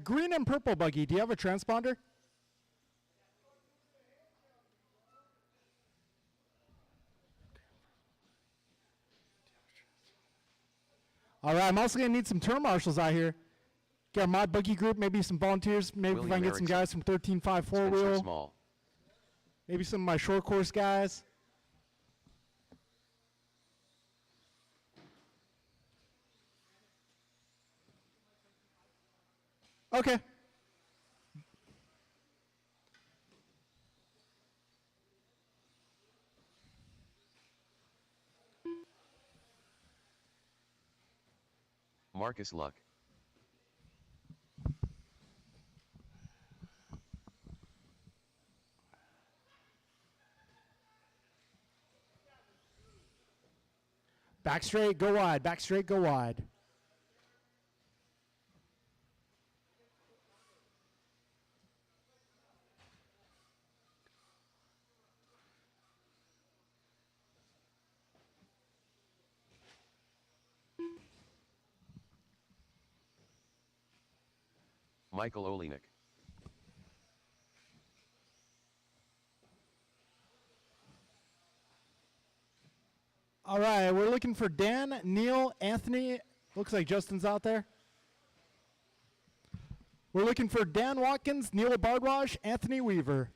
Green and purple buggy, do you have a transponder? All right, I'm also going to need some turn marshals out here. Get my buggy group, maybe some volunteers. Maybe William if I can get Erickson. some guys from 13.5 Spencer four-wheel. Small. Maybe some of my short course guys. Okay. Marcus Luck. Back straight, go wide. Back straight, go wide. Michael Olenek. All right, we're looking for Dan, Neil, Anthony. Looks like Justin's out there. We're looking for Dan Watkins, Neil Bardwaj, Anthony Weaver.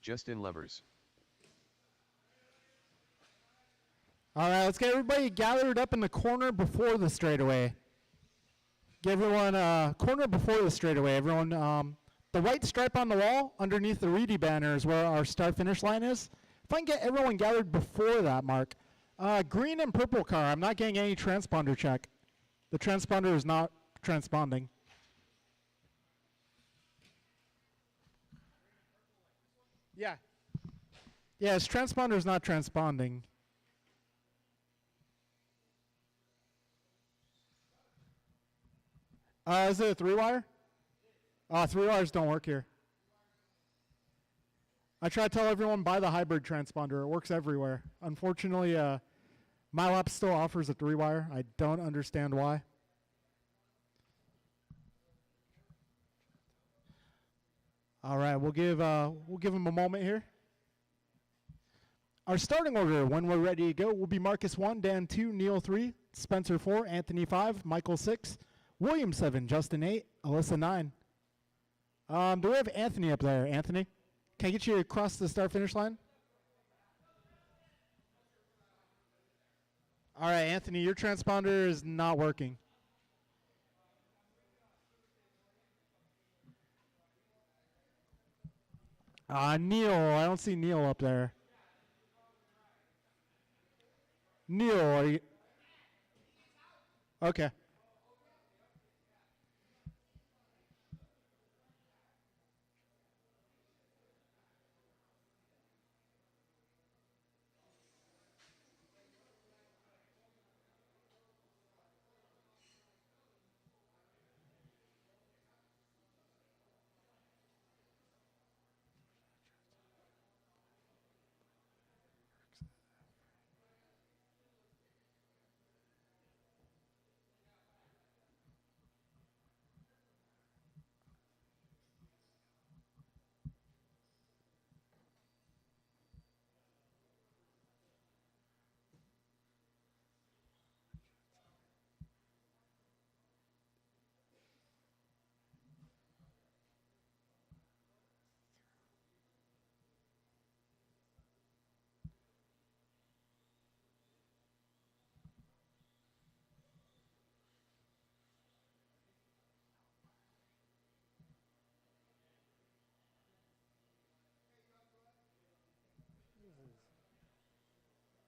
Justin Levers. All right, let's get everybody gathered up in the corner before the straightaway. Get everyone corner before the straightaway. Everyone, the white stripe on the wall underneath the Reedy banner is where our start-finish line is. If I can get everyone gathered before that mark. Green and purple car, I'm not getting any transponder check. The transponder is not transponding. Yeah. Yeah, his transponder is not transponding. Is it a 3-wire? 3-wires don't work here. I try to tell everyone buy the hybrid transponder. It works everywhere. Unfortunately, MyLab still offers a 3-wire. I don't understand why. All right, we'll give him a moment here. Our starting order, when we're ready to go, will be Marcus 1, Dan 2, Neil 3, Spencer 4, Anthony 5, Michael 6, William 7, Justin 8, Alyssa 9. Do we have Anthony up there? Anthony, can I get you across the start-finish line? All right, Anthony, your transponder is not working. Neil, I don't see Neil up there. Neil, are you? Okay.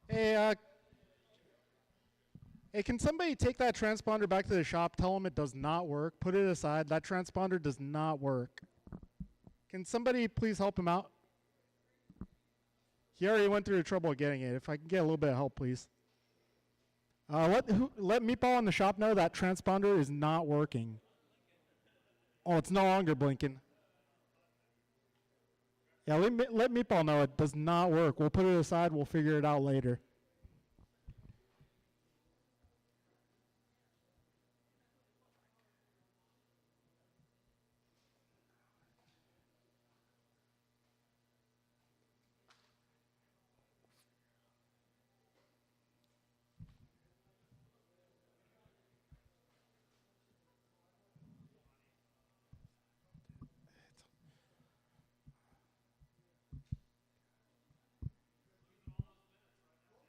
Hey, hey, can somebody take that transponder back to the shop? Tell them it does not work. Put it aside. That transponder does not work. Can somebody please help him out? He already went through the trouble of getting it. If I can get a little bit of help, please. Let Meatball in the shop know that transponder is not working. Oh, it's no longer blinking. Yeah, let Meatball know it does not work. We'll put it aside. We'll figure it out later.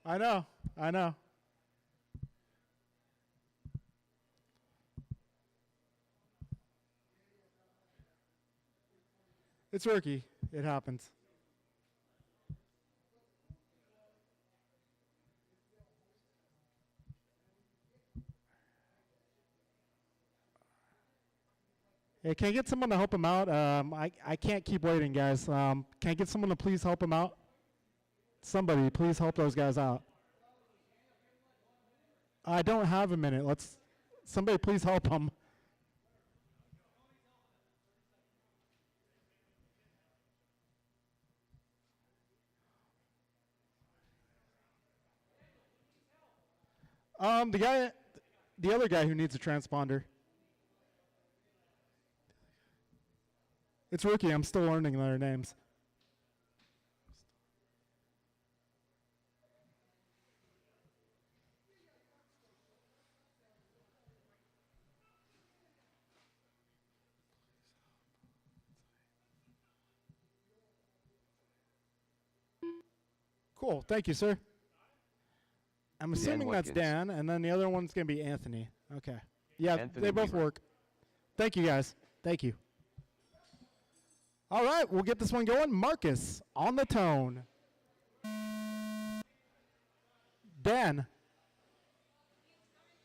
I know. I know. It's rookie. It happens. Hey, can I get someone to help him out? I can't keep waiting, guys. Can I get someone to please help him out? Somebody, please help those guys out. I don't have a minute. Somebody please help them. The other guy who needs a transponder. It's rookie. I'm still learning their names. Cool. Thank you, sir. I'm assuming that's Watkins. Dan, and then the other one's going to be Anthony. Okay. Yeah, Anthony they both Weaver. work. Thank you, guys. Thank you. All right, we'll get this one going. Marcus on the tone. Dan.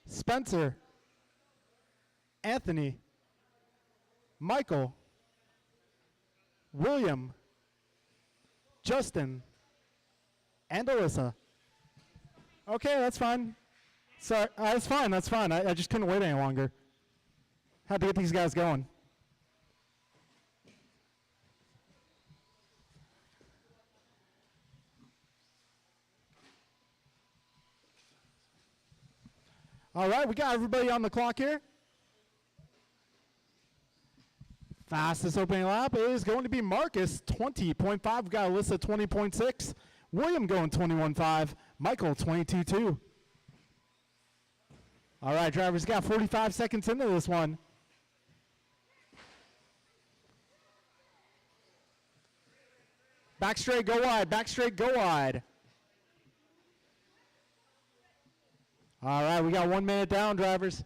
Spencer. Anthony. Michael. William. Justin. And Alyssa. Okay, that's fine. Sorry, that's fine. That's fine. I just couldn't wait any longer. Had to get these guys going. All right, we got everybody on the clock here. Fastest opening lap is going to be Marcus, 20.5. We got Alyssa, 20.6. William going 21.5. Michael, 22.2. All right, drivers, got 45 seconds into this one. Back straight, go wide. Back straight, go wide. All right, we got 1 minute down, drivers.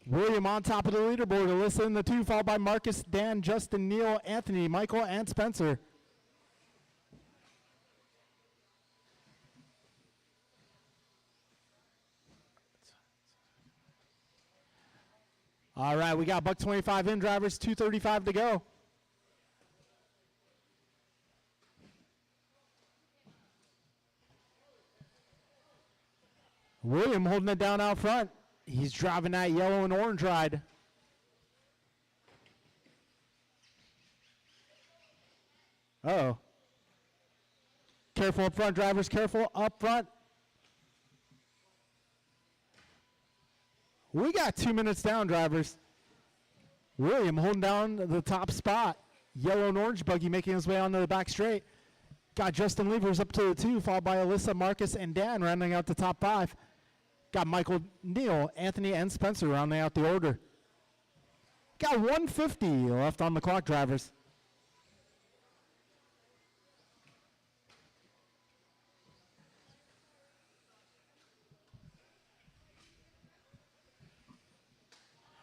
William on top of the leaderboard. Alyssa in the 2, followed by Marcus, Dan, Justin, Neil, Anthony, Michael, and Spencer. All right, we got buck 25 in, drivers, 2:35 to go. William holding it down out front. He's driving that yellow and orange ride. Uh-oh. Careful up front, drivers, careful up front. We got 2 minutes down, drivers. William holding down the top spot. Yellow and orange buggy making his way onto the back straight. Got Justin Levers up to the 2, followed by Alyssa, Marcus, and Dan rounding out the top 5. Got Michael, Neil, Anthony, and Spencer rounding out the order. Got 150 left on the clock, drivers.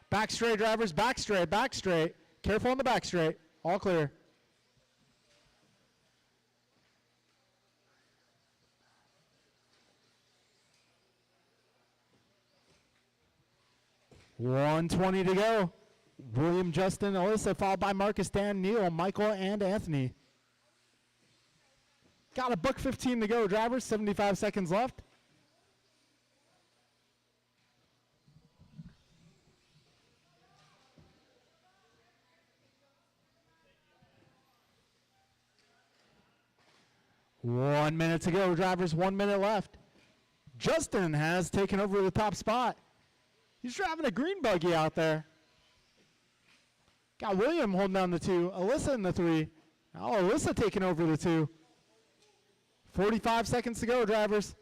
Back straight, drivers, back straight, back straight. Careful on the back straight. All clear. $120 to go. William, Justin, Alyssa, followed by Marcus, Dan, Neil, Michael, and Anthony. Got a buck 15 to go, drivers. 75 seconds left. One minute to go, drivers. 1 minute left. Justin has taken over the top spot. He's driving a green buggy out there. Got William holding down the 2. Alyssa in the 3. Now Alyssa taking over the 2. 45 seconds to go, drivers.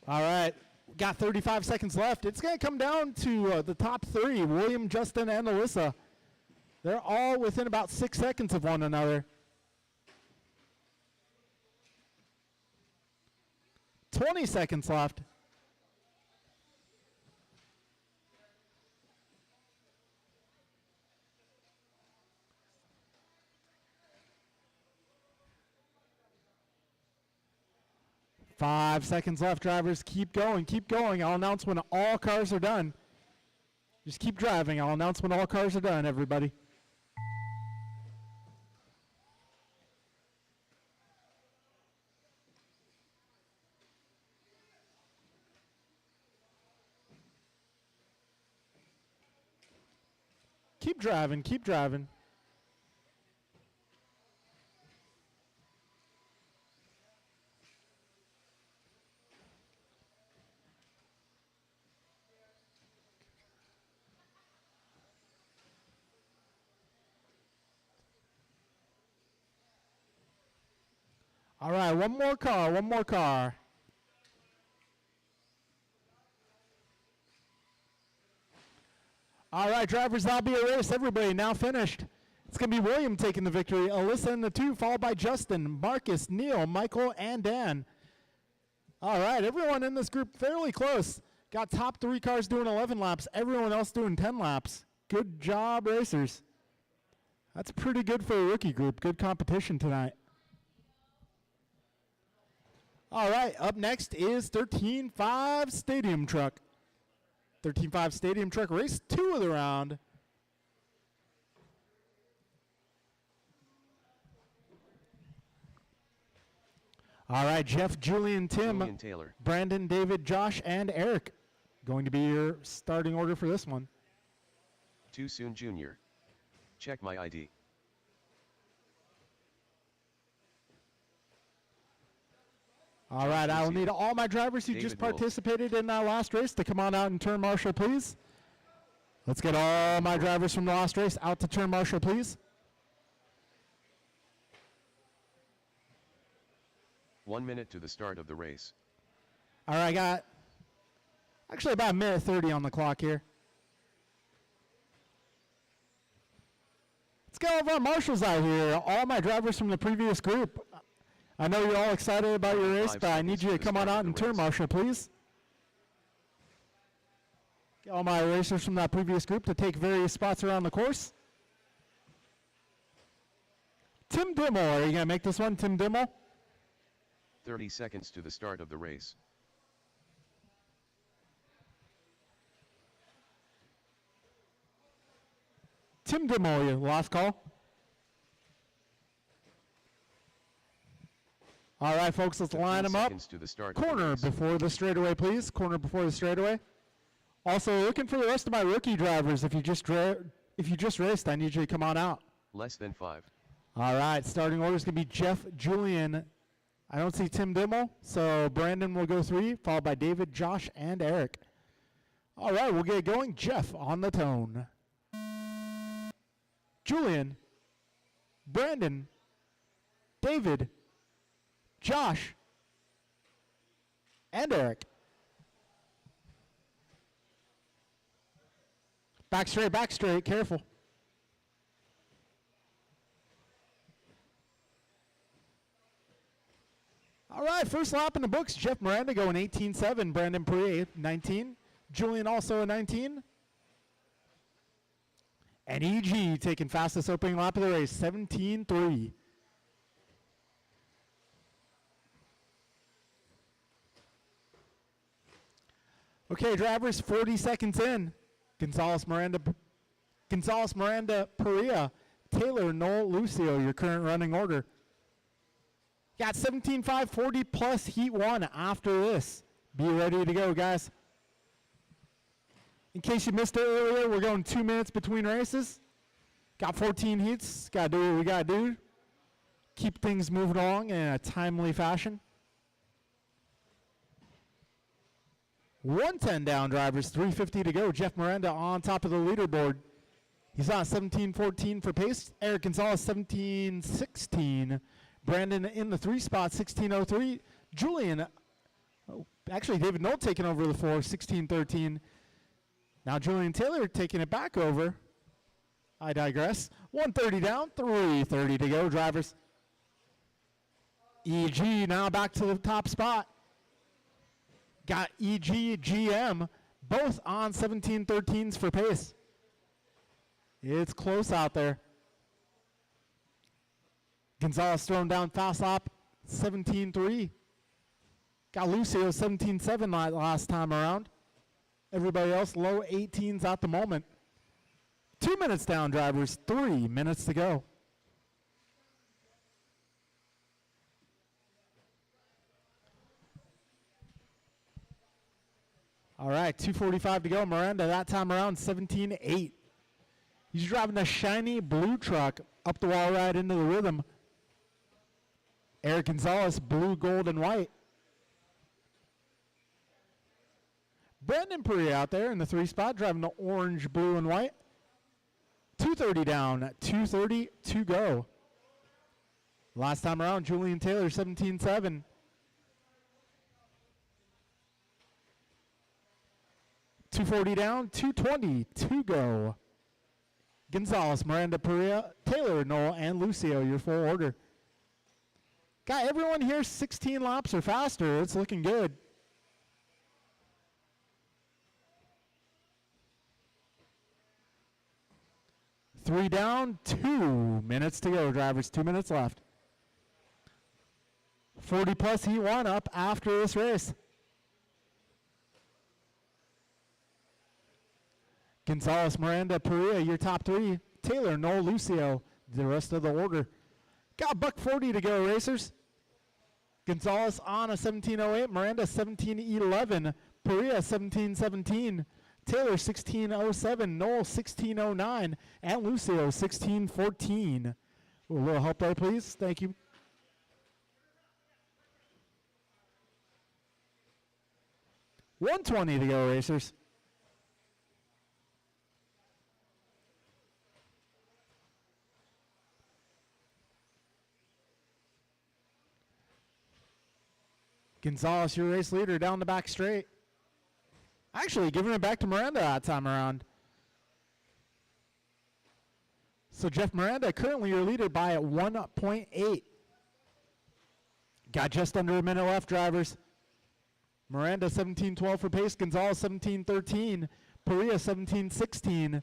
All right. Got 35 seconds left. It's going to come down to the top 3, William, Justin, and Alyssa. They're all within about 6 seconds of one another. 20 seconds left. Five seconds left, drivers. Keep going, keep going. I'll announce when all cars are done. Just keep driving. I'll announce when all cars are done, everybody. Keep driving, keep driving. All right, one more car, one more car. All right, drivers, that'll be a race. Everybody now finished. It's going to be William taking the victory. Alyssa in the 2, followed by Justin, Marcus, Neil, Michael, and Dan. All right, everyone in this group fairly close. Got top 3 cars doing 11 laps, everyone else doing 10 laps. Good job, racers. That's pretty good for a rookie group. Good competition tonight. All right, up next is 13.5 Stadium Truck. 13.5 Stadium Truck, race 2 of the round. All right, Jeff, Julian, Tim, Julian Taylor. Brandon, David, Josh, and Eric going to be your starting order for this one. Too soon, Junior. Check my ID. All right, I will need all my drivers who just participated in that last race to come on out and turn marshal, please. Let's get all my drivers from the last race out to turn marshal, please. 1 minute to the start of the race. All right, I got actually about a minute 30 on the clock here. Let's get all of our marshals out here, all my drivers from the previous group. I know you're all excited about your race, but I need you to come on out and turn marshal, please. Get all my racers from that previous group to take various spots around the course. Tim Dimmel, are you going to make this one, Tim Dimmel? 30 seconds to the start of the race. Tim Dimmel, your last call. All right, folks, let's line them up. To the start Corner before the straightaway, please. Corner before the straightaway. Also, looking for the rest of my rookie drivers. If you just raced, I need you to come on out. Less than 5. All right, starting order is going to be Jeff, Julian. I don't see Tim Dimmel, so Brandon will go 3, followed by David, Josh, and Eric. All right, we'll get going. Jeff on the tone. Julian, Brandon, David, Josh, and Eric. Back straight, careful. All right, first lap in the books. Jeff Miranda going 18.7, Brandon Perrier 19, Julian also a 19. And EG taking fastest opening lap of the race, 17.3. Okay, drivers, 40 seconds in. Gonzalez, Miranda, Perea, Taylor, Noel, Lucio, your current running order. Got 17.5, 40 plus heat 1 after this. Be ready to go, guys. In case you missed it earlier, we're going 2 minutes between races. Got 14 heats. Got to do what we got to do. Keep things moving along in a timely fashion. 110 down, drivers, 350 to go. Jeff Miranda on top of the leaderboard. He's on 17.14 for pace. Eric Gonzalez, 17.16. Brandon in the 3 spot, 16.03. Julian, actually David Knoll taking over the 4, 16.13. Now Julian Taylor taking it back over. I digress. 130 down, 3:30 to go, drivers. EG now back to the top spot. Got EG, GM, both on 17-13s for pace. It's close out there. Gonzalez thrown down fast lap, 17-3. Got Lucio 17-7 last time around. Everybody else low 18s at the moment. 2 minutes down, drivers. 3 minutes to go. All right, 2:45 to go. Miranda that time around 17-8. He's driving a shiny blue truck up the wall right into the rhythm. Eric Gonzalez, blue, gold, and white. Brandon Perea out there in the 3 spot, driving the orange, blue, and white. 2:30 down, 2:30 to go. Last time around, Julian Taylor, 17-7. $240 down, 2:20 to go. Gonzalez, Miranda, Perea, Taylor, Noel, and Lucio, your full order. Got everyone here 16 laps or faster. It's looking good. Three down, 2 minutes to go, drivers. 2 minutes left. 40 plus heat one up after this race. Gonzalez, Miranda, Perea, your top 3. Taylor, Noel, Lucio, the rest of the order. Got $140 to go, racers. Gonzalez on a 17:08, Miranda 17:11, Perea 17:17, Taylor 16:07, Noel 16:09, and Lucio 16:14. A little help there, please. Thank you. $120 to go, racers. Gonzalez, your race leader, down the back straight. Actually, giving it back to Miranda that time around. So Jeff Miranda, currently your leader by 1.8. Got just under a minute left, drivers. Miranda 17:12 for pace. Gonzalez 17:13. Perea 17:16.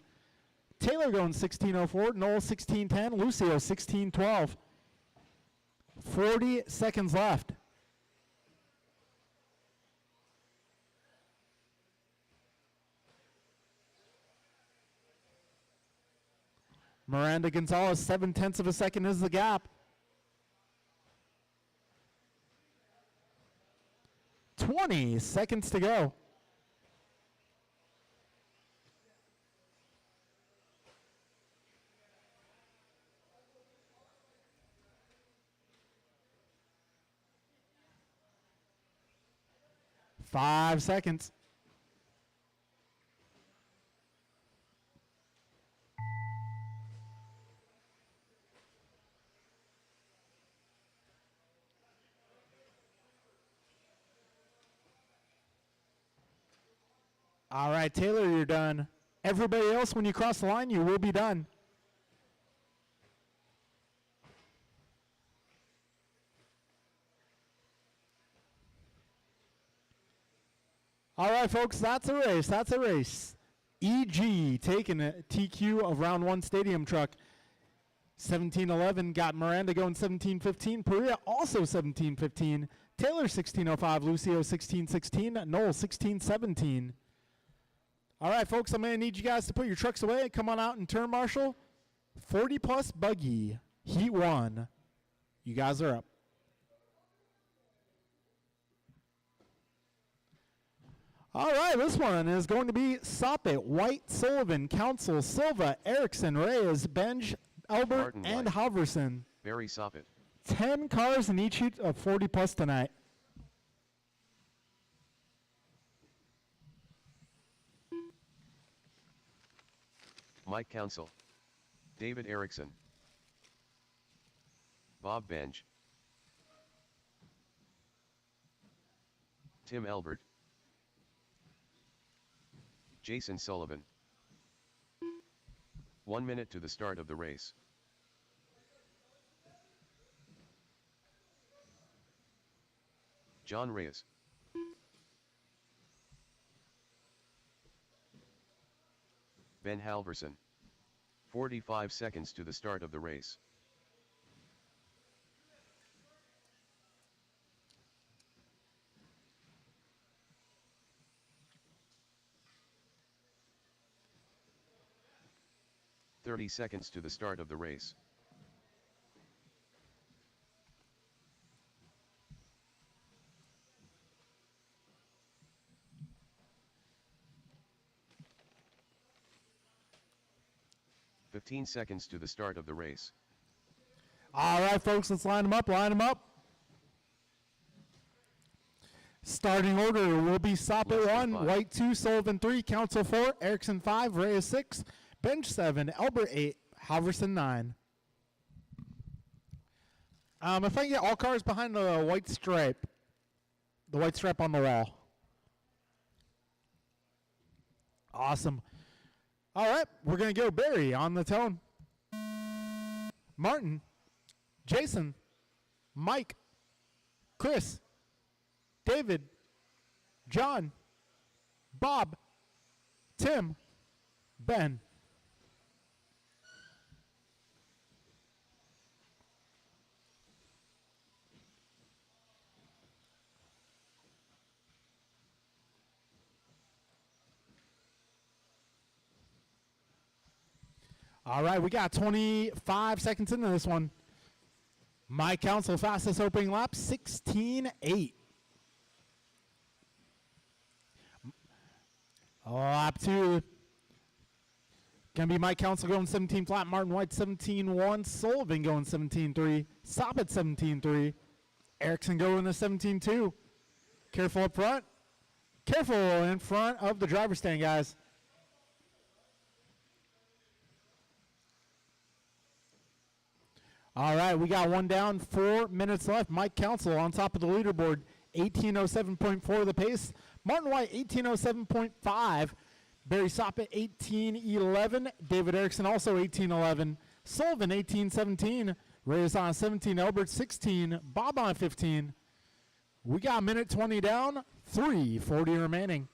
Taylor going 16:04. Noel 16:10. Lucio 16:12. 40 seconds left. Miranda Gonzalez, 0.7 of a second is the gap. 20 seconds to go. Five seconds. All right, Taylor, you're done. Everybody else, when you cross the line, you will be done. All right, folks, that's a race. That's a race. EG taking a TQ of round 1 stadium truck. 17:11 got Miranda going 17:15. Perea also 17:15. Taylor 16:05. Lucio 16:16. Noel 16:17. All right, folks, I'm going to need you guys to put your trucks away and come on out and turn marshal. 40 plus buggy, heat 1. You guys are up. All right, this one is going to be Soppet, White, Sullivan, Council, Silva, Erickson, Reyes, Benj, Albert, Martin and White. Halverson. Barry Soppet. 10 cars in each heat of 40 plus tonight. Mike Council. David Erickson. Bob Benj. Tim Albert. Jason Sullivan. 1 minute to the start of the race. John Reyes. Ben Halverson. 45 seconds to the start of the race. "30 seconds to the start of the race. "15 seconds to the start of the race. All right, folks, let's line them up. Line them up. Starting order will be Soppet Less than 1, five. White 2, Sullivan 3, Council 4, Erickson 5, Reyes 6, Bench 7, Elbert 8, Halverson 9. If I can get all cars behind the white stripe on the wall. Awesome. All right, we're going to go Barry on the tone. Martin, Jason, Mike, Chris, David, John, Bob, Tim, Ben. All right, we got 25 seconds into this one. My council fastest opening lap, 16.8. Lap 2. Gonna be Mike Council going 17 flat, Martin White 17.1, Sullivan going 17.3, Soppet 17.3, Erickson going to 17.2. Careful up front. Careful in front of the driver's stand, guys. All right, we got one down, 4 minutes left. Mike Council on top of the leaderboard, 18:07.4 the pace. Martin White, 18:07.5. Barry Soppet, 18:11. David Erickson, also 18:11. Sullivan, 18:17. Reyes on 17. Elbert, 16. Bob on 15. We got a minute 20 down, 3:40 remaining.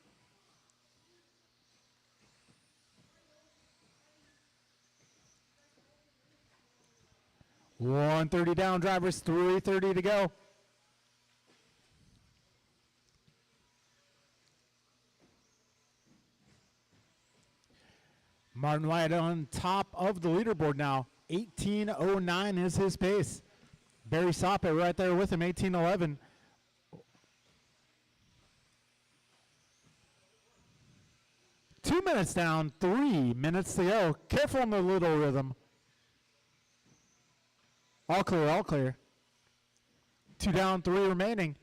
$130 down, drivers, 3:30 to go. Martin White on top of the leaderboard now. 18:09 is his pace. Barry Soppet right there with him, 18:11. Two minutes down, 3 minutes to go. Careful on the little rhythm. All clear, all clear. 2 down, 3 remaining.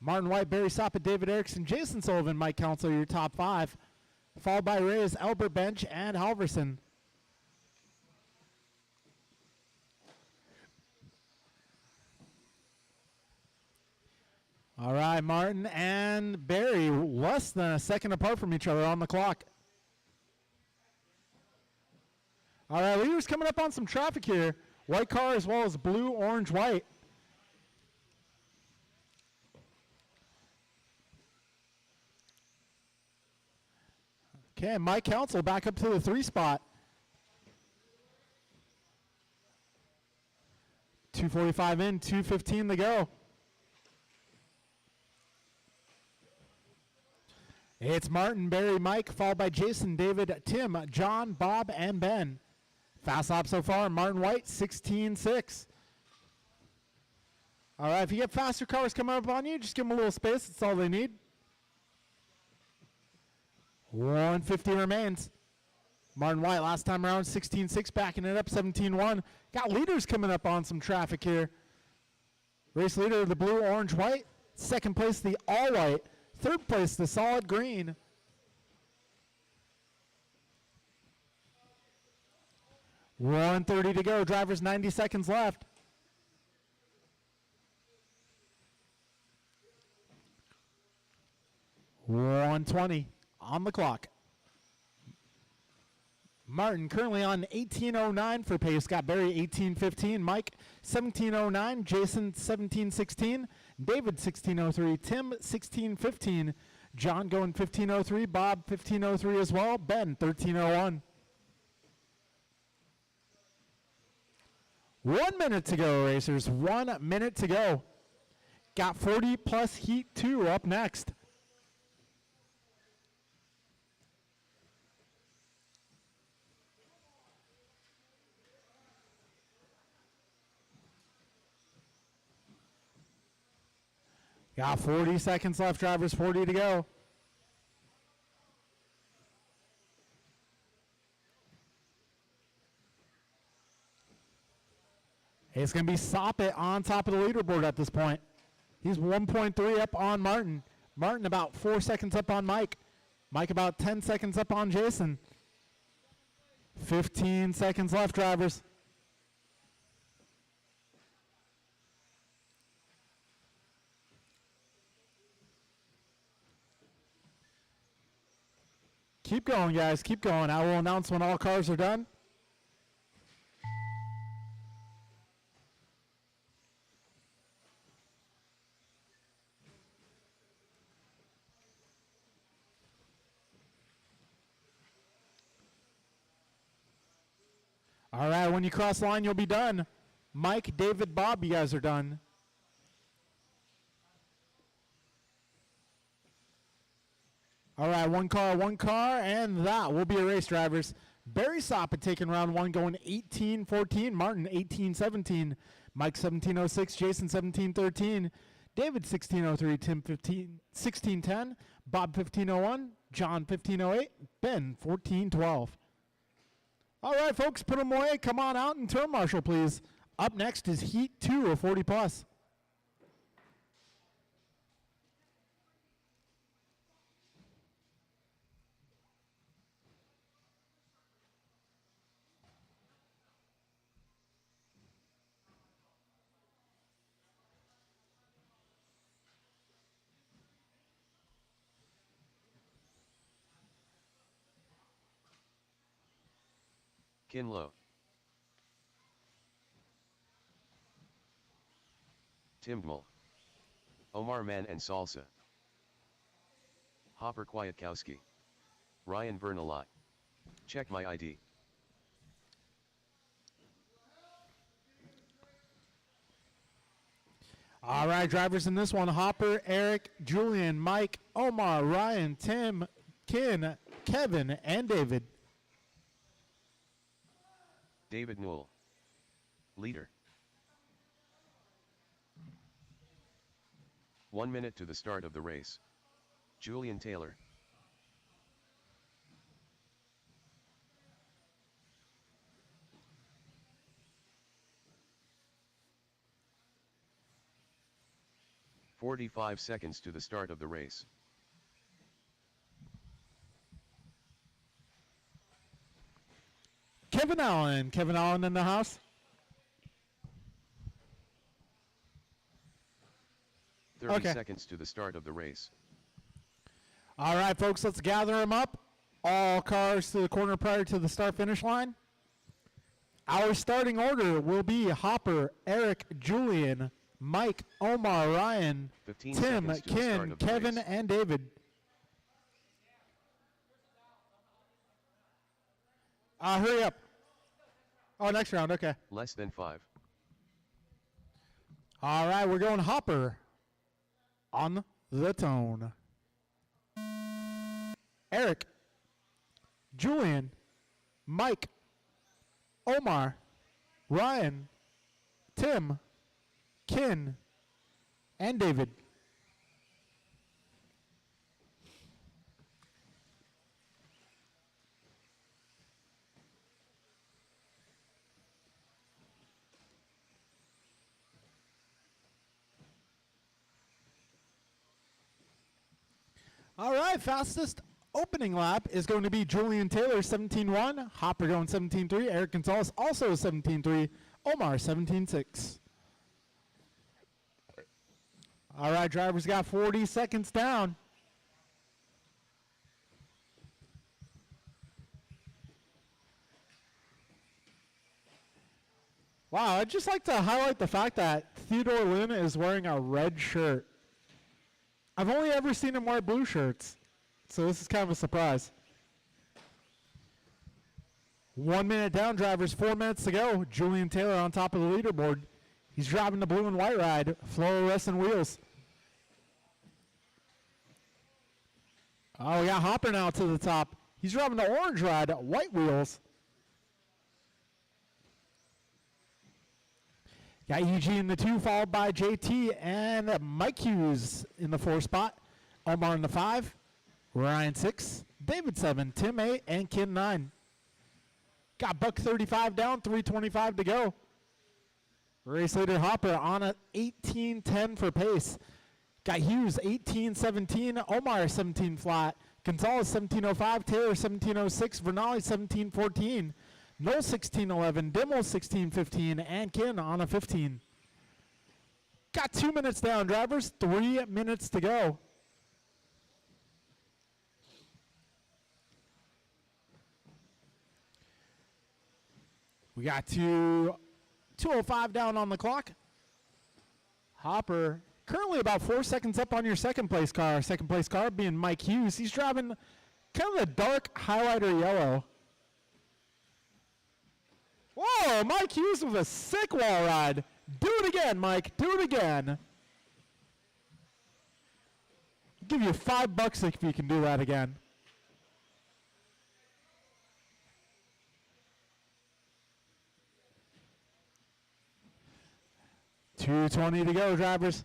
Martin White, Barry Soppet, David Erickson, Jason Sullivan, Mike Council, your top 5. Followed by Reyes, Elbert, Bench, and Halverson. All right, Martin and Barry, less than a second apart from each other on the clock. All right, leaders coming up on some traffic here. White car as well as blue, orange, white. Okay, Mike Council back up to the 3 spot. 2:45 in, 2:15 to go. It's Martin, Barry, Mike, followed by Jason, David, Tim, John, Bob, and Ben. Fast lap so far, Martin White, 16.6. All right, if you get faster cars coming up on you, just give them a little space. That's all they need. 150 remains. Martin White last time around, 16.6, backing it up, 17.1. Got leaders coming up on some traffic here. Race leader, the blue, orange, white. Second place, the all white. Third place, the solid green. $130 to go. Drivers, 90 seconds left. $120 on the clock. Martin currently on 1809 for pace. Got Barry 1815. Mike 1709. Jason 1716. David 1603. Tim 1615. John going 1503. Bob 1503 as well. Ben 1301. 1 minute to go, racers. 1 minute to go. Got 40 plus heat 2 up next. Got 40 seconds left, drivers. 40 to go. It's going to be Soppet on top of the leaderboard at this point. He's 1.3 up on Martin. Martin about 4 seconds up on Mike. Mike about 10 seconds up on Jason. 15 seconds left, drivers. Keep going, guys. Keep going. I will announce when all cars are done. All right, when you cross the line, you'll be done. Mike, David, Bob, you guys are done. All right, one car, and that will be a race, drivers. Barry Soppet taking round one, going 18-14. Martin 18-17. Mike 17-06. Jason 17-13. David 16-03. Tim 16-10. Bob 15-01. John 15-08. Ben 14-12. All right, folks, put them away. Come on out and turn marshal, please. Up next is Heat 2 of 40 plus. Kinlow. Timgmal. Omar Man and Salsa. Hopper Kwiatkowski. Ryan Vernalot. Check my ID. All right, drivers in this one: Hopper, Eric, Julian, Mike, Omar, Ryan, Tim, Ken, Kevin, and David. David Newell. Leader. 1 minute to the start of the race. Julian Taylor. "45 seconds to the start of the race. Kevin Allen in the house. 30 Okay. seconds to the start of the race. All right, folks, let's gather them up. All cars to the corner prior to the start-finish line. Our starting order will be Hopper, Eric, Julian, Mike, Omar, Ryan, 15 Tim, seconds to the Ken, start of the Kevin, race. and David. Hurry up. Oh, next round, okay. Less than 5. All right, we're going Hopper on the tone. Eric, Julian, Mike, Omar, Ryan, Tim, Ken, and David. All right, fastest opening lap is going to be Julian Taylor, 17.1. Hopper going 17.3. Eric Gonzalez also 17.3. Omar, 17.6. All right, drivers got 40 seconds down. Wow, I'd just like to highlight the fact that Theodore Lynn is wearing a red shirt. I've only ever seen him wear blue shirts, so this is kind of a surprise. 1 minute down, drivers, 4 minutes to go. Julian Taylor on top of the leaderboard. He's driving the blue and white ride, fluorescent wheels. Oh, we got Hopper now to the top. He's driving the orange ride, white wheels. Got Eugene in the 2, followed by JT and Mike Hughes in the 4 spot. Omar in the 5, Ryan 6, David 7, Tim 8, and Kim 9. Got Buck 35 down, 3:25 to go. Race leader Hopper on a 18:10 for pace. Got Hughes 18:17, Omar 17 flat, Gonzalez 17:05, Taylor 17:06, Vernali 17:14, Noel 16:11, Dimmel 16:15, and Kin on a 15. Got 2 minutes down, drivers, 3 minutes to go. We got 2:05 down on the clock. Hopper currently about 4 seconds up on your second place car. Second place car being Mike Hughes. He's driving kind of the dark highlighter yellow. Whoa, Mike Hughes with a sick wall ride. Do it again, Mike. Do it again. I'll give you $5 if you can do that again. $2:20 to go, drivers.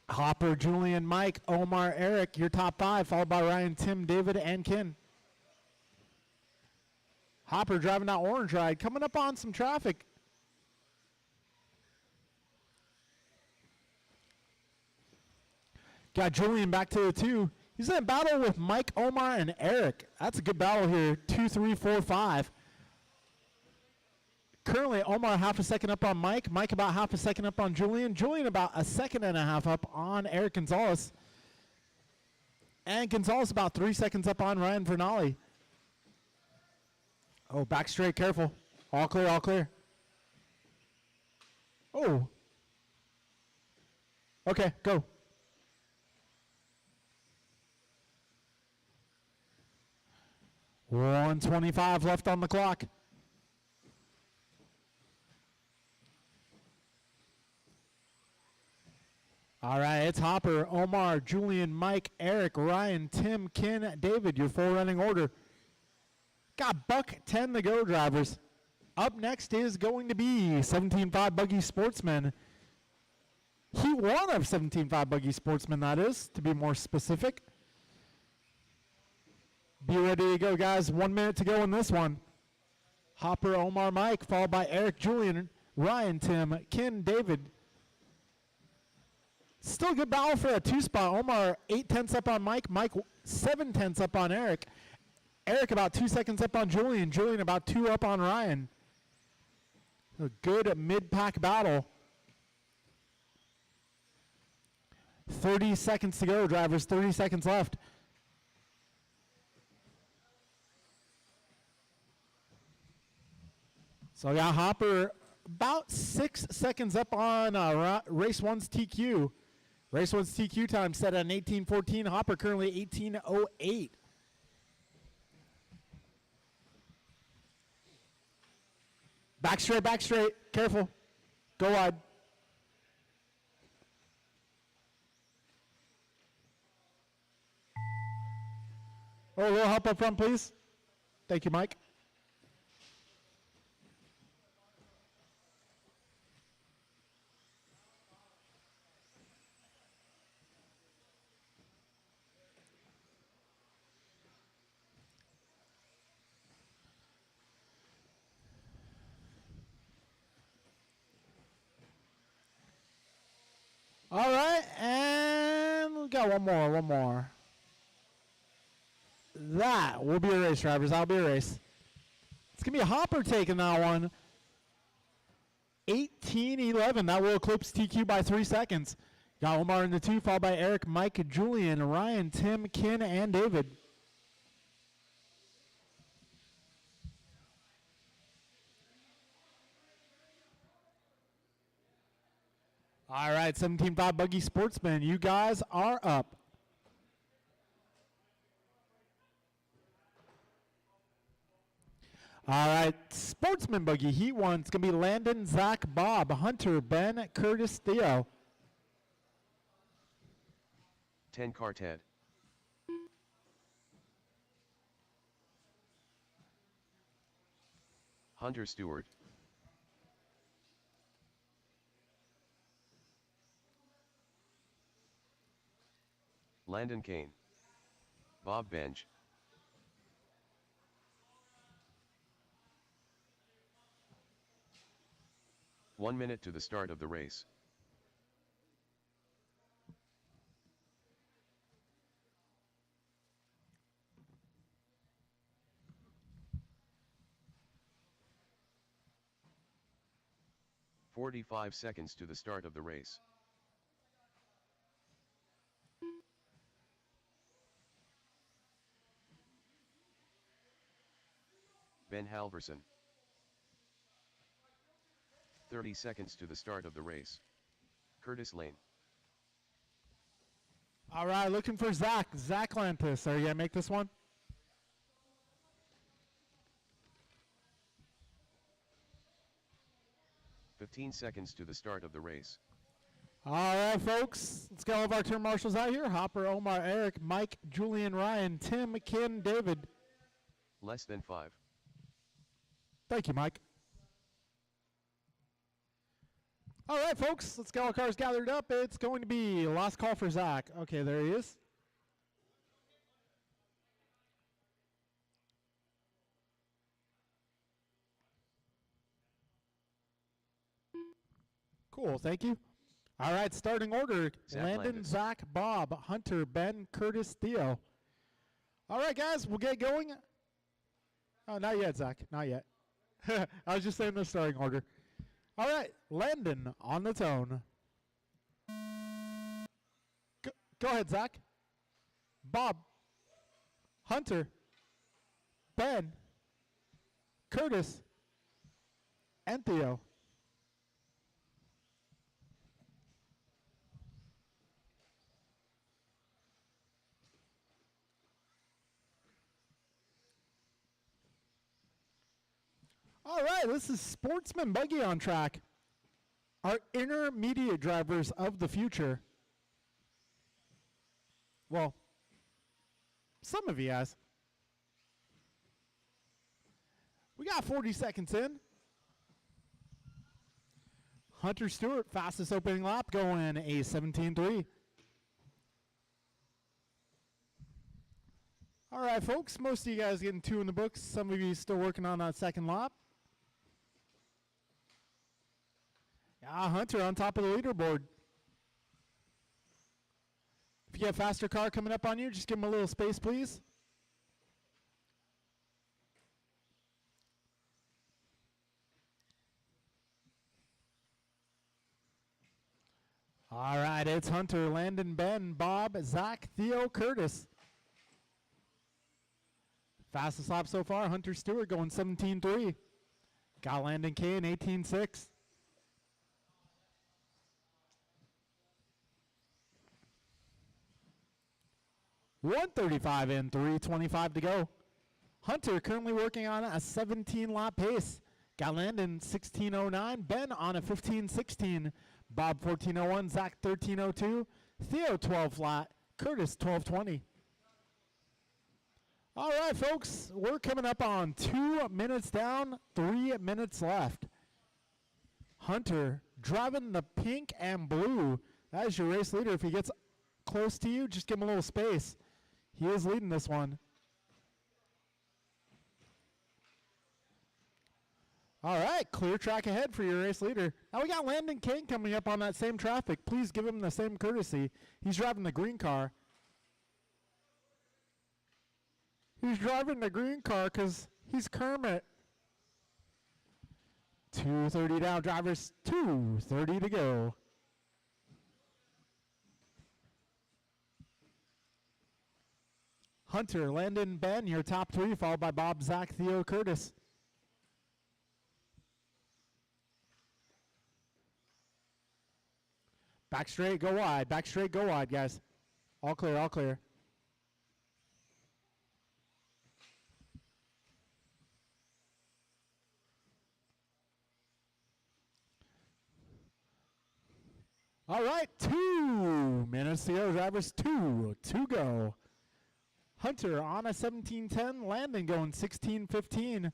Hopper, Julian, Mike, Omar, Eric, your top 5, followed by Ryan, Tim, David, and Ken. Hopper driving that orange ride, coming up on some traffic. Got Julian back to the 2. He's in a battle with Mike, Omar, and Eric. That's a good battle here, 2, 3, 4, 5. Currently, Omar half a second up on Mike. Mike about half a second up on Julian. Julian about a second and a half up on Eric Gonzalez. And Gonzalez about 3 seconds up on Ryan Vernali. Oh, back straight, careful. All clear, all clear. Oh. Okay, go. $1:25 left on the clock. All right, it's Hopper, Omar, Julian, Mike, Eric, Ryan, Tim, Ken, David, your 4 running order. Got Buck 10 to go, drivers. Up next is going to be 17.5 Buggy Sportsman. Heat 1 of 17.5 Buggy Sportsman, that is, to be more specific. Be ready to go, guys. 1 minute to go in this one. Hopper, Omar, Mike, followed by Eric, Julian, Ryan, Tim, Ken, David. Still a good battle for a 2 spot. Omar 8/10 up on Mike. Mike 7/10 up on Eric. Eric about 2 seconds up on Julian. Julian about 2 up on Ryan. A good mid-pack battle. 30 seconds to go, drivers. 30 seconds left. So I got Hopper about 6 seconds up on Race 1's TQ. Race 1's TQ time set at an 18:14. Hopper currently 18:08. Back straight. Careful. Go wide. Oh, a little help up front, please. Thank you, Mike. All right, and we got one more. That will be a race, drivers. That'll be a race. It's going to be a Hopper taking that one. 18:11. That will eclipse TQ by 3 seconds. Got Omar in the 2, followed by Eric, Mike, Julian, Ryan, Tim, Ken, and David. All right, 17-5 Buggy Sportsman, you guys are up. All right, Sportsman Buggy Heat 1. It's going to be Landon, Zach, Bob, Hunter, Ben, Curtis, Theo. 10 car Ted. Hunter Stewart. Landon Kane. Bob Bench. One minute to the start of the race. "45 seconds to the start of the race. Ben Halverson. 30 seconds to the start of the race. Curtis Lane. All right, looking for Zach. Zach Lantis. Are you going to make this one? "15 seconds to the start of the race. All right, folks. Let's get all of our turn marshals out here. Hopper, Omar, Eric, Mike, Julian, Ryan, Tim, Ken, David. Less than 5. Thank you, Mike. All right, folks. Let's get all cars gathered up. It's going to be last call for Zach. Okay, there he is. Cool, thank you. All right, starting order. Zach Landon, Landis. Zach, Bob, Hunter, Ben, Curtis, Theo. All right, guys, we'll get going. Oh, not yet, Zach. Not yet. I was just saying the starting order. All right, Landon on the tone. Go ahead, Zach. Bob. Hunter. Ben. Curtis. And Theo. All right, this is Sportsman Buggy on track. Our intermediate drivers of the future. Well, some of you guys. We got 40 seconds in. Hunter Stewart, fastest opening lap, going a 17.3. All right, folks, most of you guys getting 2 in the books. Some of you still working on that second lap. Yeah, Hunter on top of the leaderboard. If you have a faster car coming up on you, just give him a little space, please. All right, it's Hunter, Landon, Ben, Bob, Zach, Theo, Curtis. Fastest lap so far, Hunter Stewart going 17.3. Got Landon Kane 18.6. .135 in, 3:25 to go. Hunter currently working on a 17-lap pace. Got Landon 16.09. Ben on a 15.16. Bob 14.01. Zach 13.02. Theo 12 flat. Curtis 12.20. All right, folks, we're coming up on 2 minutes down, 3 minutes left. Hunter driving the pink and blue. That is your race leader. If he gets close to you, just give him a little space. He is leading this one. All right, clear track ahead for your race leader. Now we got Landon Kane coming up on that same traffic. Please give him the same courtesy. He's driving the green car. He's driving the green car because he's Kermit. 2:30 down, drivers. 2:30 to go. Hunter, Landon, Ben, your top 3, followed by Bob, Zach, Theo, Curtis. Back straight, go wide. Back straight, go wide, guys. All clear, all clear. All right, 2 minutes to go, drivers. 2 to go. Hunter on a 17:10. Landon going 16:15.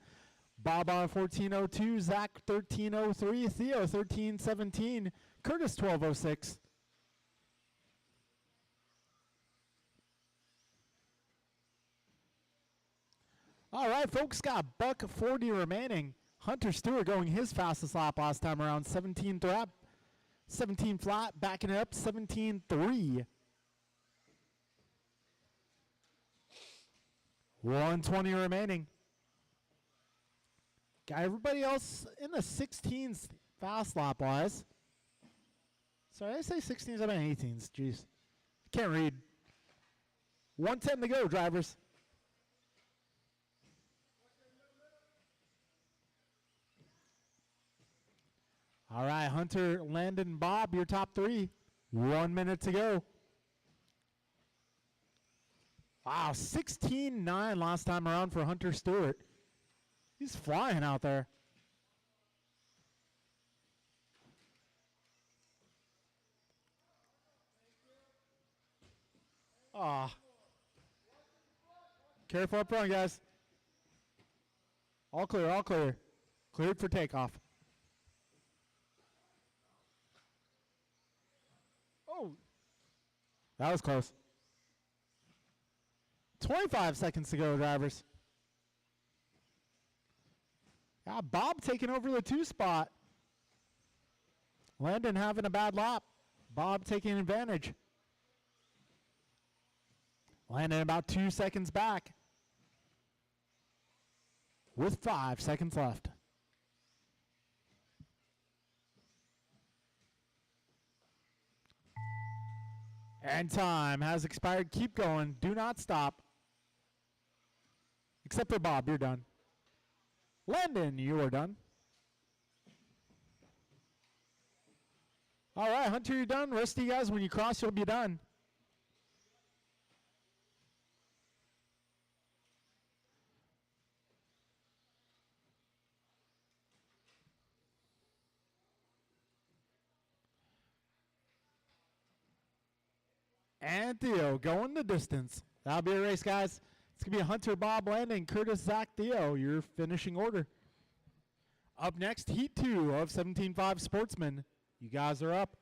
Bob on a 14:02. Zach 13:03. Theo 13:17. Curtis 12:06. All right, folks, got $1:40 remaining. Hunter Stewart going his fastest lap last time around, 17 flat, backing it up, 17.3. 120 remaining. Got everybody else in the 16s fast lap wise. Sorry, I say 16s, I meant 18s. Jeez. Can't read. 110 to go, drivers. All right, Hunter, Landon, Bob, your top 3. 1 minute to go. Wow, 16.9 last time around for Hunter Stewart. He's flying out there. Ah. Careful up front, guys. All clear, all clear. Cleared for takeoff. Oh. That was close. 25 seconds to go, drivers. Bob taking over the 2 spot. Landon having a bad lap. Bob taking advantage. Landon about 2 seconds back. With 5 seconds left. And time has expired. Keep going. Do not stop. Except for Bob, you're done. Landon, you are done. All right, Hunter, you're done. Rest of you guys, when you cross, you'll be done. And Theo going the distance. That'll be a race, guys. It's going to be Hunter, Bob, Landon, Curtis, Zach, Theo, your finishing order. Up next, Heat 2 of 17.5 Sportsman. You guys are up.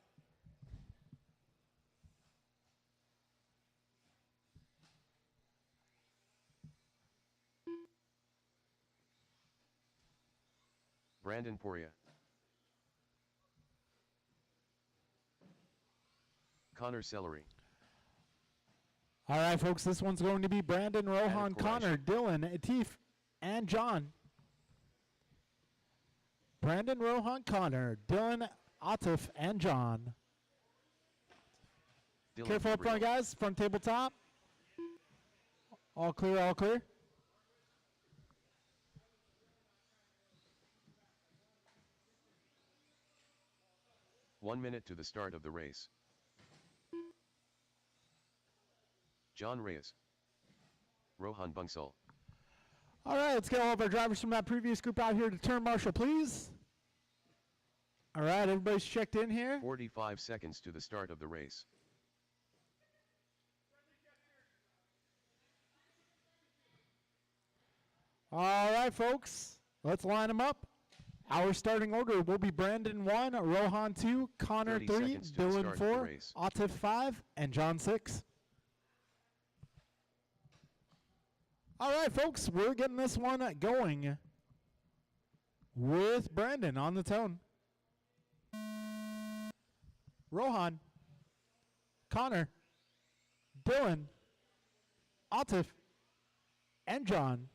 Brandon Poria. Connor Celery. All right, folks, this one's going to be Brandon, Rohan, Connor, Dylan, Atif, and John. Brandon, Rohan, Connor, Dylan, Atif, and John. Dylan Careful up front, guys. Front tabletop. All clear, all clear. One minute to the start of the race. John Reyes. Rohan Bungsal. All right, let's get all of our drivers from that previous group out here to turn marshal, please. All right, everybody's checked in here. 45 seconds to the start of the race. All right, folks, let's line them up. Our starting order will be Brandon 1, Rohan 2, Connor 3, Dylan 4, Atif 5, and John 6. All right, folks, we're getting this one going with Brandon on the tone. Rohan, Connor, Dylan, Atif, and John.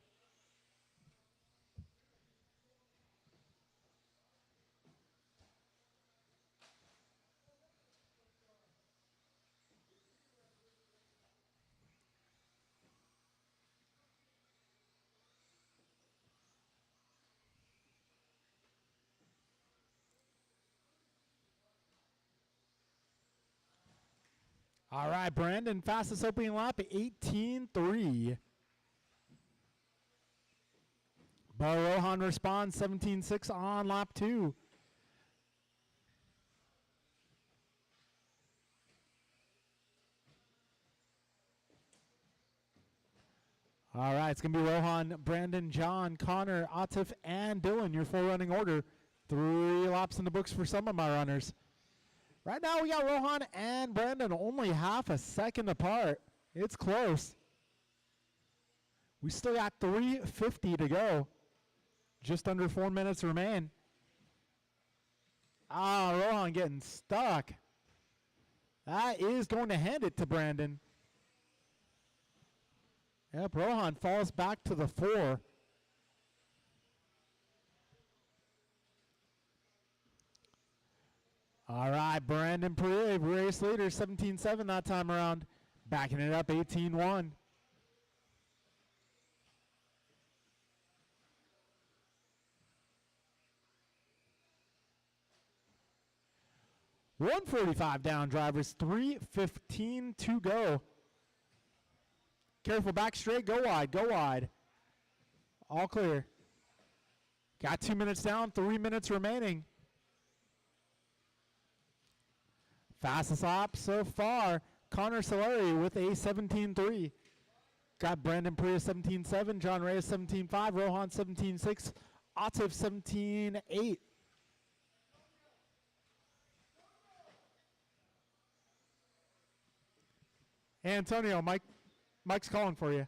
All right, Brandon, fastest opening lap, 18.3. Bo Rohan responds, 17.6 on lap 2. All right, it's going to be Rohan, Brandon, John, Connor, Atif, and Dylan, your full running order. 3 laps in the books for some of my runners. Right now we got Rohan and Brandon only half a second apart. It's close. We still got 3:50 to go. Just under 4 minutes remain. Rohan getting stuck. That is going to hand it to Brandon. Yep, Rohan falls back to the 4. All right, Brandon Perrier, race leader, 17.7 that time around. Backing it up, 18.1. .145 down, drivers, 3:15 to go. Careful, back straight, go wide, go wide. All clear. Got 2 minutes down, 3 minutes remaining. Fastest lap so far, Connor Solari with a 17.3. Got Brandon Perrier 17.7, John Reyes 17.5, Rohan 17.6, Atif 17.8. Hey, Antonio, Mike's calling for you.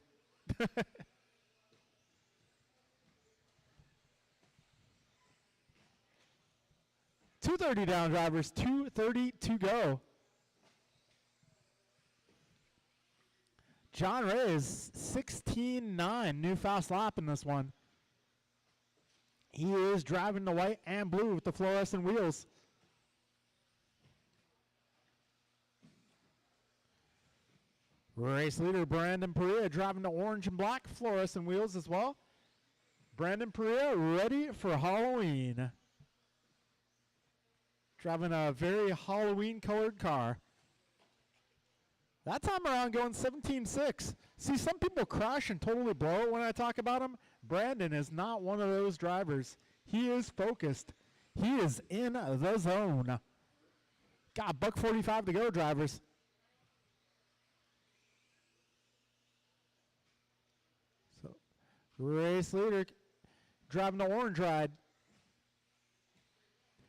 2:30 down, drivers. 2:30 to go. John Reyes, 16.9. New fast lap in this one. He is driving the white and blue with the fluorescent wheels. Race leader Brandon Perrier driving the orange and black fluorescent wheels as well. Brandon Perrier ready for Halloween. Driving a very Halloween colored car. That time around going 17.6. See, some people crash and totally blow it when I talk about him. Brandon is not one of those drivers. He is focused. He is in the zone. Got $1:45 to go, drivers. So, race leader driving the orange ride.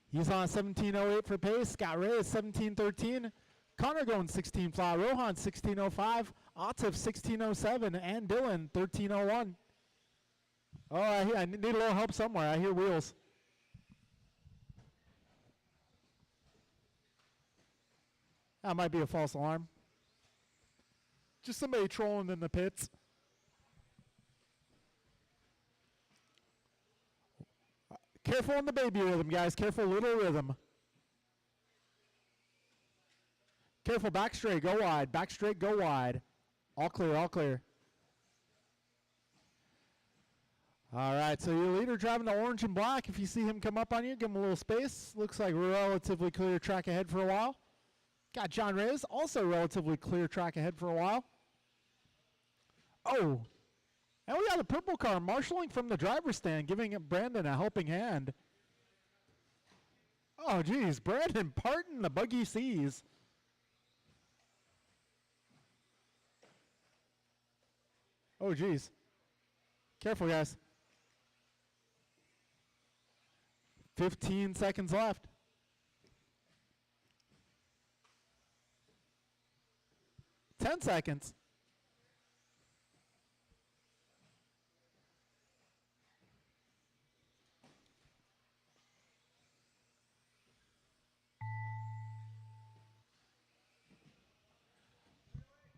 He's on 17.08 for pace. Scott Reyes 17.13. Connor going 16 flat. Rohan 16.05. Atif 16.07. And Dylan 13.01. Oh, I need a little help somewhere. I hear wheels. That might be a false alarm. Just somebody trolling in the pits. Careful on the baby rhythm, guys. Careful, little rhythm. Careful, back straight, go wide. Back straight, go wide. All clear, all clear. All right, so your leader driving the orange and black. If you see him come up on you, give him a little space. Looks like relatively clear track ahead for a while. Got John Reyes, also relatively clear track ahead for a while. Oh, and we got a purple car marshaling from the driver's stand, giving Brandon a helping hand. Oh, geez, Brandon parting the buggy seas. Oh, geez. Careful, guys. 15 seconds left. Ten seconds.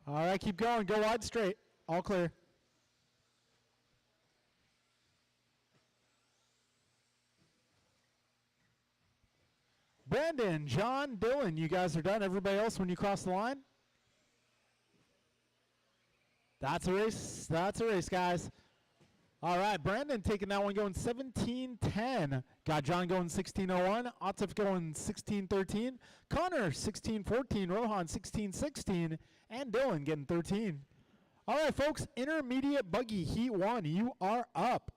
All right, keep going. Go wide straight. All clear. Brandon, John, Dylan, you guys are done. Everybody else, when you cross the line? That's a race. That's a race, guys. All right, Brandon taking that one, going 17:10. Got John going 16:01. Atif going 16:13. Connor 16:14. Rohan 16:16. And Dylan getting 13. All right, folks, intermediate buggy heat 1. You are up.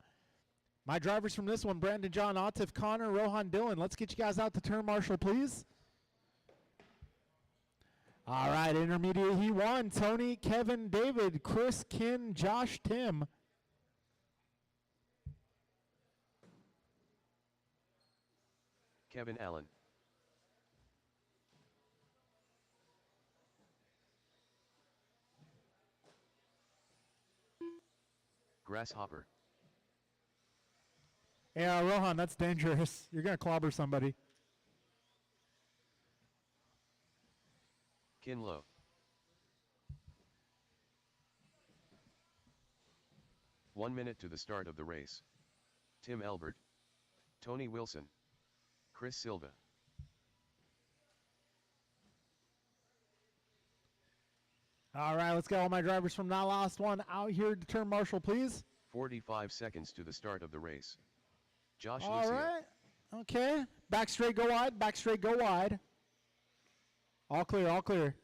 My drivers from this one, Brandon, John, Atif, Connor, Rohan, Dylan. Let's get you guys out the turn marshal, please. All right, intermediate heat 1. Tony, Kevin, David, Chris, Ken, Josh, Tim. Kevin Allen. Grasshopper. Yeah, Rohan, that's dangerous. You're going to clobber somebody. Kinlow. One minute to the start of the race. Tim Elbert. Tony Wilson. Chris Silva. All right, let's get all my drivers from that last one out here to turn marshal, please. 45 seconds to the start of the race. Josh All Lucio. right. Okay. Back straight, go wide. Back straight, go wide. All clear, all clear.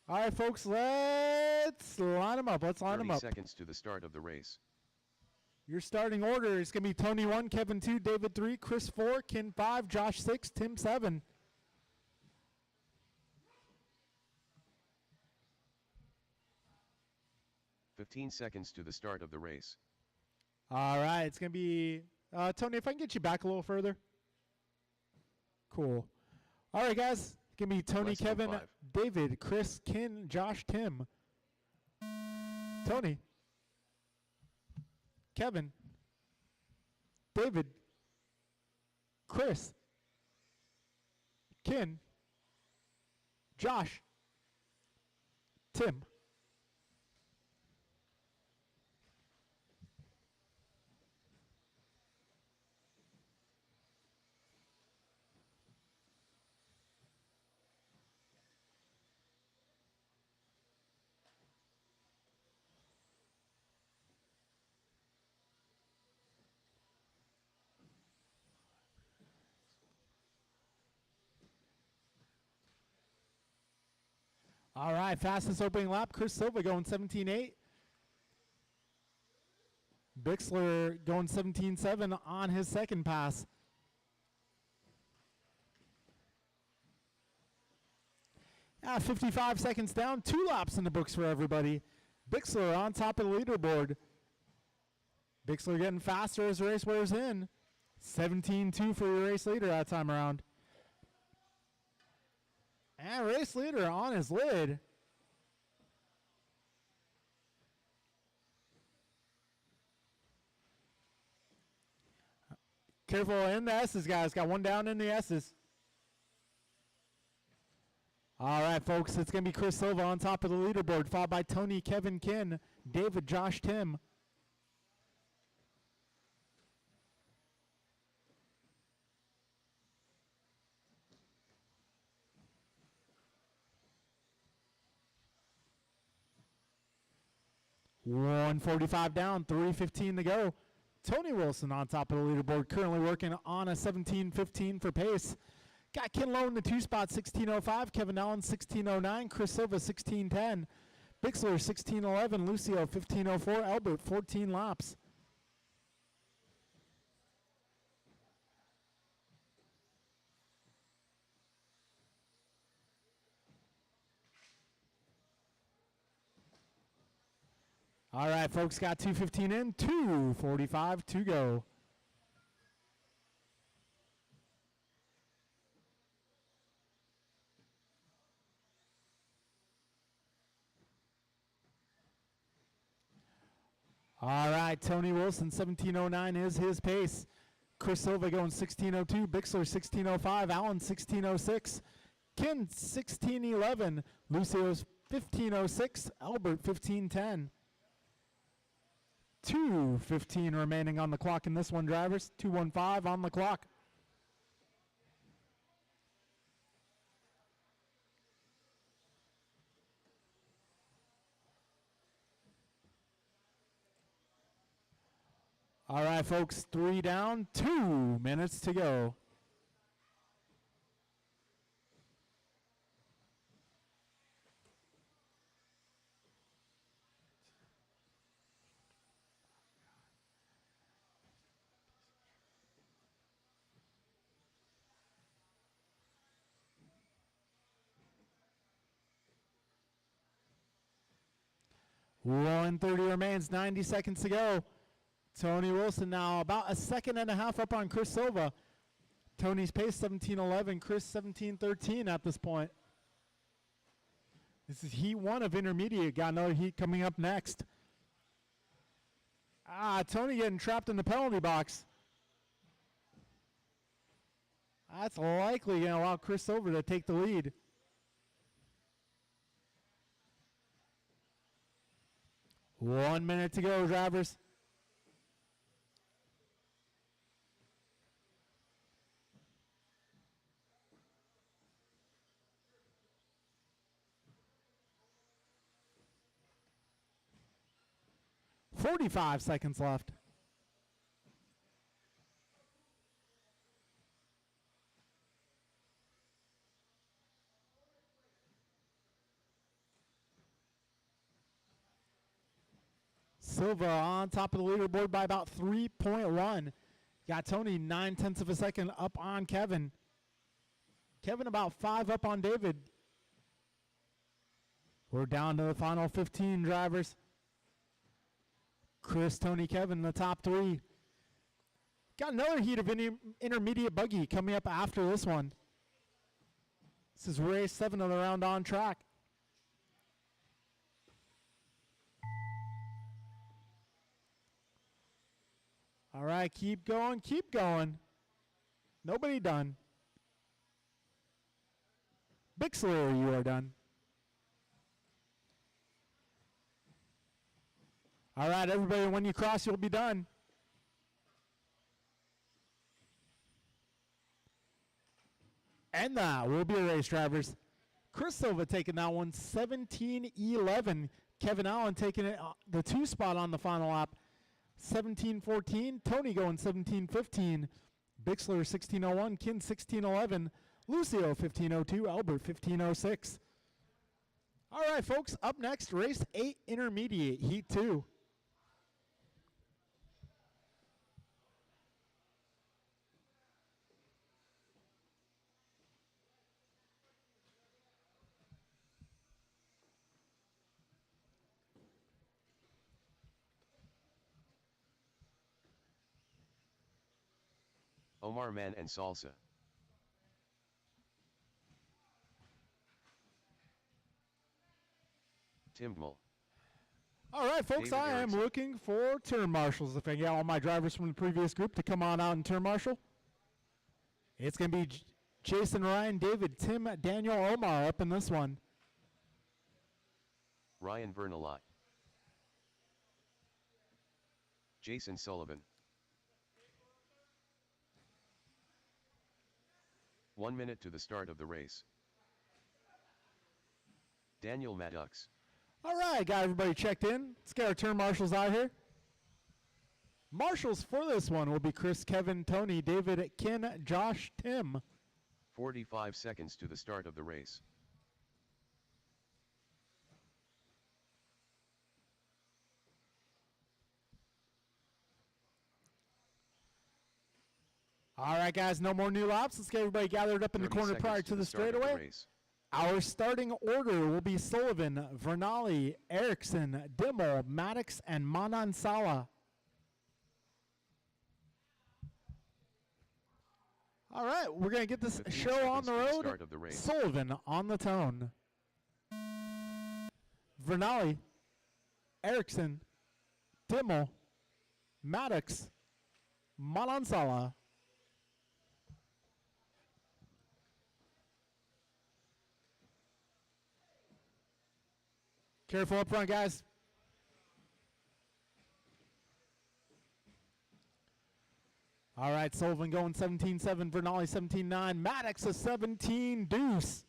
All right, folks, let's line them up. Let's line them 30 up. seconds to the start of the race. Your starting order is going to be Tony 1, Kevin 2, David 3, Chris 4, Ken 5, Josh 6, Tim 7. Fifteen seconds to the start of the race. All right, it's going to be, Tony, if I can get you back a little further. Cool. All right, guys, it's going to be Tony, Less than Kevin, 5. David, Chris, Ken, Josh, Tim. Tony. Kevin. David. Chris. Ken. Josh. Tim. All right, fastest opening lap, Chris Silva going 17.8. Bixler going 17.7 on his second pass. Yeah, 55 seconds down, 2 laps in the books for everybody. Bixler on top of the leaderboard. Bixler getting faster as the race wears in. 17.2 for your race leader that time around. And race leader on his lid. Careful in the S's, guys. Got one down in the S's. All right, folks. It's going to be Chris Silva on top of the leaderboard, followed by Tony, Kevin, Ken, David, Josh, Tim. $145 down, 3:15 to go. Tony Wilson on top of the leaderboard, currently working on a 17:15 for pace. Got Ken Lowe in the 2 spot, 16:05. Kevin Allen, 16:09. Chris Silva, 16:10. Bixler, 16:11. Lucio, 15:04. Albert, 14 laps. All right, folks, got 2:15 in, 2:45 to go. All right, Tony Wilson, 17:09 is his pace. Chris Silva going 16:02, Bixler 16:05, Allen 16:06, Ken 16:11, Lucio's 15:06, Albert 15:10. 2:15 remaining on the clock in this one, drivers. 2:15 on the clock. All right, folks, 3 down, 2 minutes to go. .130 remains, 90 seconds to go. Tony Wilson now about a second and a half up on Chris Silva. Tony's pace 17:11, Chris 17:13 at this point. This is heat 1 of intermediate. Got another heat coming up next. Tony getting trapped in the penalty box. That's likely going to allow Chris Silva to take the lead. One minute to go, drivers. .45 seconds left. Silva on top of the leaderboard by about 3.1. Got Tony 9/10 of a second up on Kevin. Kevin about 5 up on David. We're down to the final 15 drivers. Chris, Tony, Kevin, the top 3. Got another heat of intermediate buggy coming up after this one. This is race 7 of the round on track. All right, keep going, keep going. Nobody done. Bixler, you are done. All right, everybody, when you cross, you'll be done. And that will be a race, drivers. Chris Silva taking that one, 17:11. Kevin Allen taking it the 2 spot on the final lap, 17:14. Tony going 17:15. Bixler 16:01. Kin 16:11. Lucio 15:02. Albert 15:06. All right, folks, up next, race 8 intermediate, heat 2. Omar Man and Salsa. Tim Gmel. All right, folks, David I am Erickson. looking for turn marshals. If I get all my drivers from the previous group to come on out and turn marshal. It's going to be Jason, Ryan, David, Tim, Daniel, Omar up in this one. Ryan Vernalot. Jason Sullivan. 1 minute to the start of the race. Daniel Maddox. All right, got everybody checked in. Let's get our turn marshals out here. Marshals for this one will be Chris, Kevin, Tony, David, Ken, Josh, Tim. 45 seconds to the start of the race. All right, guys, no more new laps. Let's get everybody gathered up in the 30 corner seconds prior to the start of straightaway. race. Our starting order will be Sullivan, Vernali, Erickson, Dimmel, Maddox, and Manansala. All right, we're going to get this 15 show on seconds the to the road. start of the race. Sullivan on the tone. Vernali, Erickson, Dimmel, Maddox, Manansala. Careful up front, guys. All right, Sullivan going 17-7, Vernali 17-9, Maddox a 17 deuce.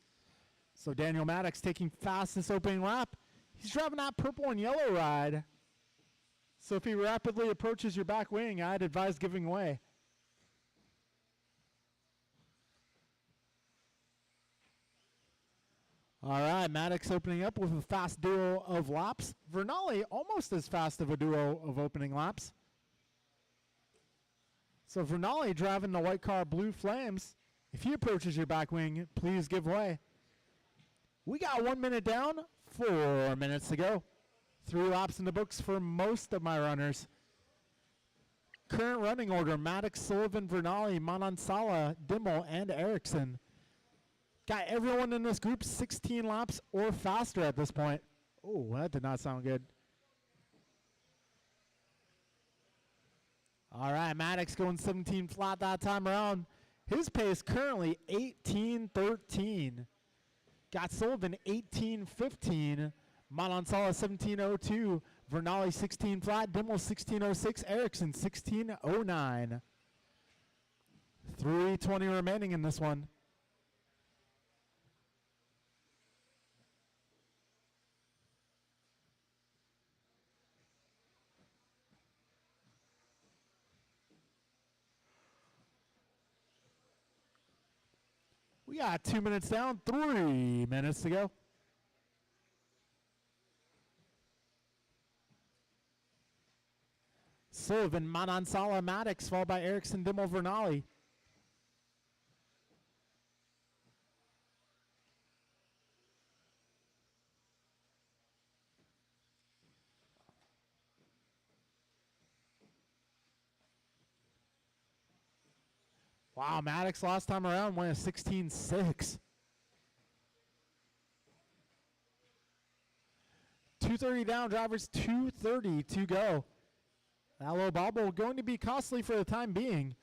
So Daniel Maddox taking fastest opening lap. He's driving that purple and yellow ride. So if he rapidly approaches your back wing, I'd advise giving way. All right, Maddox opening up with a fast duo of laps. Vernali almost as fast of a duo of opening laps. So Vernali driving the white car Blue Flames. If he approaches your back wing, please give way. We got 1 minute down, 4 minutes to go. 3 laps in the books for most of my runners. Current running order, Maddox, Sullivan, Vernali, Manansala, Dimmel, and Ericsson. Got everyone in this group 16 laps or faster at this point. Oh, that did not sound good. All right, Maddox going 17 flat that time around. His pace currently 18:13. Got Sullivan 18:15. Manansala 17:02. Vernali 16 flat. Dimmel 16:06. Ericsson 16:09. 3:20 remaining in this one. We got 2 minutes down, 3 minutes to go. Sullivan, Manansala, Maddox, followed by Ericsson, Dimmel, Vernali. Wow, Maddox last time around went a 16.6. 2:30 down, drivers, 2:30 to go. That low bobble going to be costly for the time being.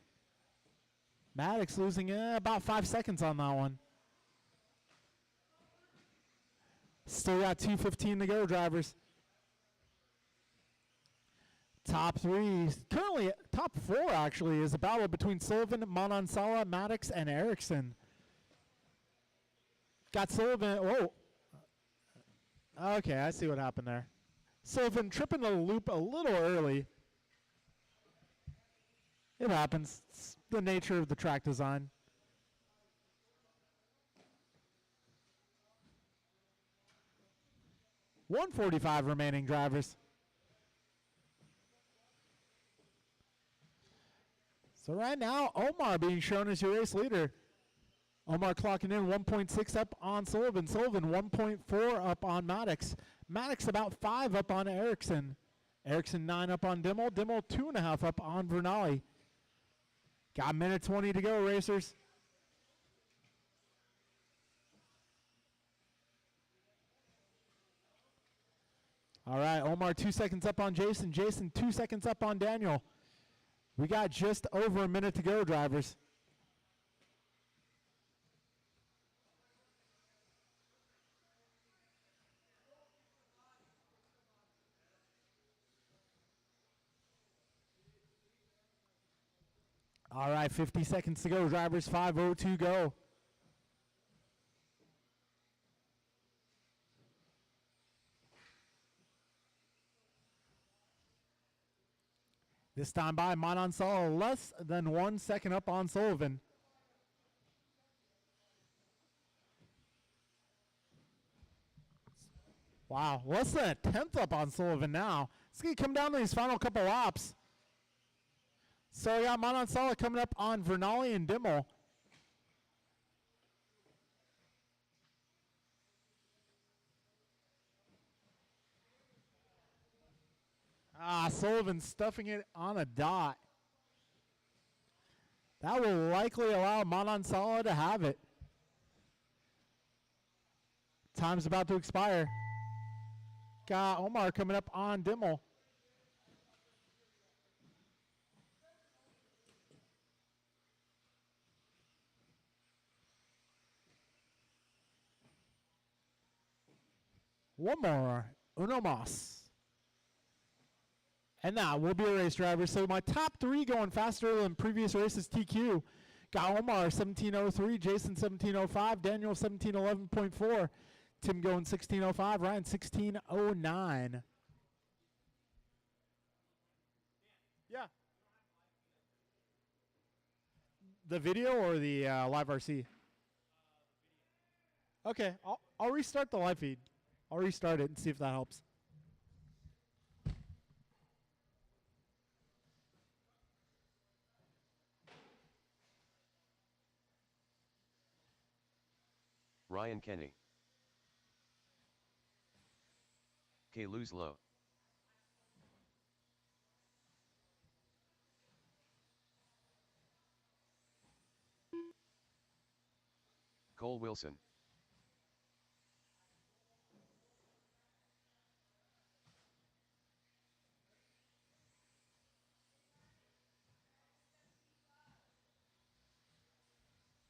Maddox losing about 5 seconds on that one. Still got 2:15 to go, drivers. Top 3, currently top 4 actually, is a battle between Sullivan, Manansala, Maddox, and Ericsson. Got Sullivan, oh. Okay, I see what happened there. Sullivan tripping the loop a little early. It happens. It's the nature of the track design. .145 remaining, drivers. So right now, Omar being shown as your race leader. Omar clocking in 1.6 up on Sullivan. Sullivan 1.4 up on Maddox. Maddox about 5 up on Ericsson. Ericsson 9 up on Dimmel. Dimmel 2.5 up on Vernali. Got a minute 20 to go, racers. All right, Omar 2 seconds up on Jason. Jason 2 seconds up on Daniel. We got just over a minute to go, drivers. All right, 50 seconds to go, drivers. 5:02 go. This time by Manansala, less than 1 second up on Sullivan. Wow, less than a tenth up on Sullivan now. It's going to come down to these final couple laps. So we got Manansala coming up on Vernali and Dimmel. Sullivan stuffing it on a dot. That will likely allow Manansala to have it. Time's about to expire. Got Omar coming up on Dimmel. One more. Uno más. And that will be a race, driver. So my top 3 going faster than previous races TQ. Got Omar 17:03, Jason 17:05, Daniel 17:11.4, Tim going 16:05, Ryan 16:09. The video or the live RC? Okay, I'll restart the live feed. I'll restart it and see if that helps. Ryan Kenny. K. Lose Low. Cole Wilson.